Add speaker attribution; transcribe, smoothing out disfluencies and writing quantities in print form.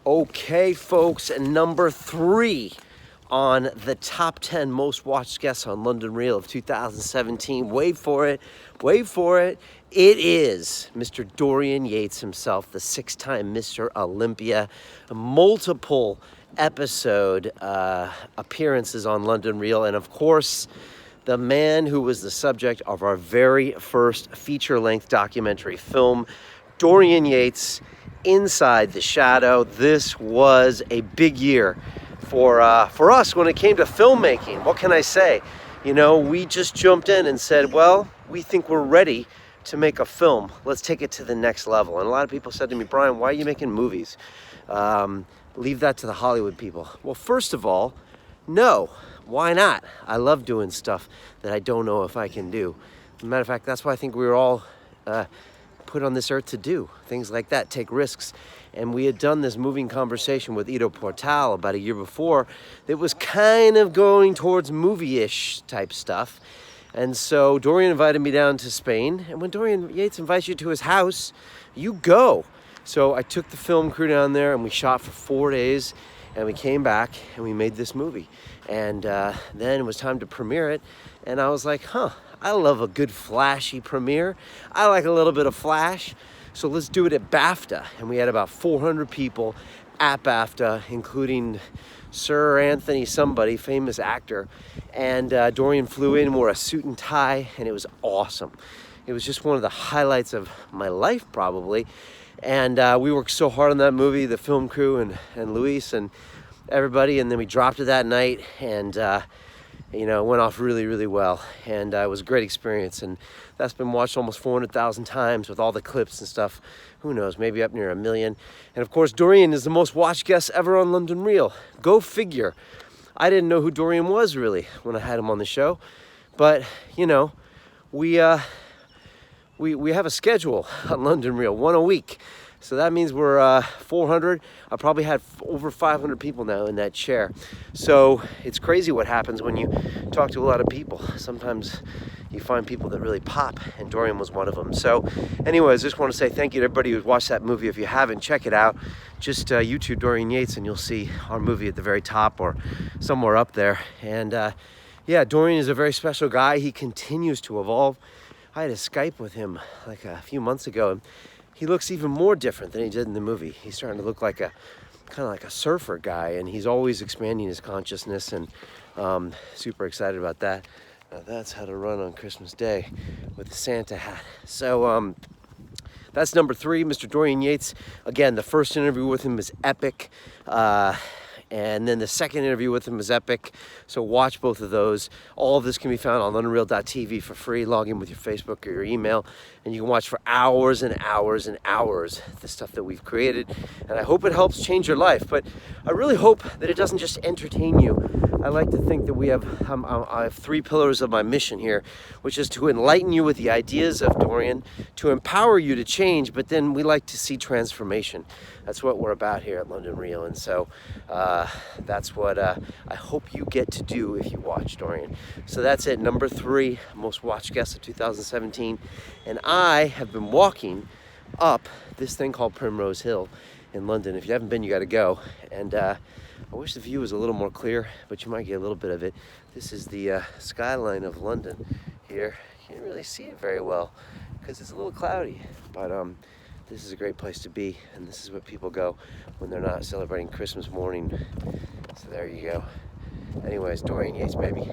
Speaker 1: Okay, folks, number 3 on the top 10 most watched guests on London Reel of 2017. Wait for it. It is Mr. Dorian Yates himself, the 6-time Mr. Olympia, multiple episode appearances on London Reel, and of course, the man who was the subject of our very first feature-length documentary film, Dorian Yates, Inside the Shadow. This was a big year for us when it came to filmmaking. What can I say? You know, we just jumped in and said, well, we think we're ready to make a film. Let's take it to the next level. And a lot of people said to me, Brian, why are you making movies? Leave that to the Hollywood people. Well, first of all, no. Why not? I love doing stuff that I don't know if I can do. As a matter of fact, that's why I think we were all put on this earth to do things like that, take risks. And we had done this moving conversation with Ido Portal about a year before that was kind of going towards movie-ish type stuff. And so Dorian invited me down to Spain, and when Dorian Yates invites you to his house, you go. So I took the film crew down there and we shot for 4 days, and we came back and we made this movie. And then it was time to premiere it, and I was like, I love a good flashy premiere. I like a little bit of flash. So let's do it at BAFTA. And we had about 400 people at BAFTA, including Sir Anthony somebody, famous actor. And Dorian flew in, wore a suit and tie, and it was awesome. It was just one of the highlights of my life, probably. And we worked so hard on that movie, the film crew and Luis and everybody. And then we dropped it that night, and you know, it went off really, really well, and it was a great experience, and that's been watched almost 400,000 times with all the clips and stuff. Who knows, maybe up near 1 million. And of course, Dorian is the most watched guest ever on London Reel. Go figure. I didn't know who Dorian was really when I had him on the show, but you know, we have a schedule on London Reel, one a week. So that means we're 400. I probably had over 500 people now in that chair. So it's crazy what happens when you talk to a lot of people. Sometimes you find people that really pop, and Dorian was one of them. So anyways, I just want to say thank you to everybody who's watched that movie. If you haven't, check it out. Just YouTube Dorian Yates and you'll see our movie at the very top or somewhere up there. And yeah, Dorian is a very special guy. He continues to evolve. I had a Skype with him like a few months ago. He looks even more different than he did in the movie. He's starting to look like kind of like a surfer guy, and he's always expanding his consciousness, and super excited about that. Now that's how to run on Christmas Day with the Santa hat. So that's number 3, Mr. Dorian Yates. Again, the first interview with him is epic. And then the second interview with him is epic. So watch both of those. All of this can be found on LondonReel.tv for free. Log in with your Facebook or your email, and you can watch for hours and hours and hours the stuff that we've created. And I hope it helps change your life. But I really hope that it doesn't just entertain you. I like to think that I have 3 pillars of my mission here, which is to enlighten you with the ideas of Dorian, to empower you to change, but then we like to see transformation. That's what we're about here at London Reel, and so that's what I hope you get to do if you watch Dorian. So that's it, number 3, most watched guest of 2017, and I have been walking up this thing called Primrose Hill in London. If you haven't been, you got to go. And I wish the view was a little more clear, but you might get a little bit of it. This is the Skyline of London here. You can't really see it very well because it's a little cloudy, but this is a great place to be, and this is what people go when they're not celebrating Christmas morning. So there you go. Anyways, Dorian Yates, baby.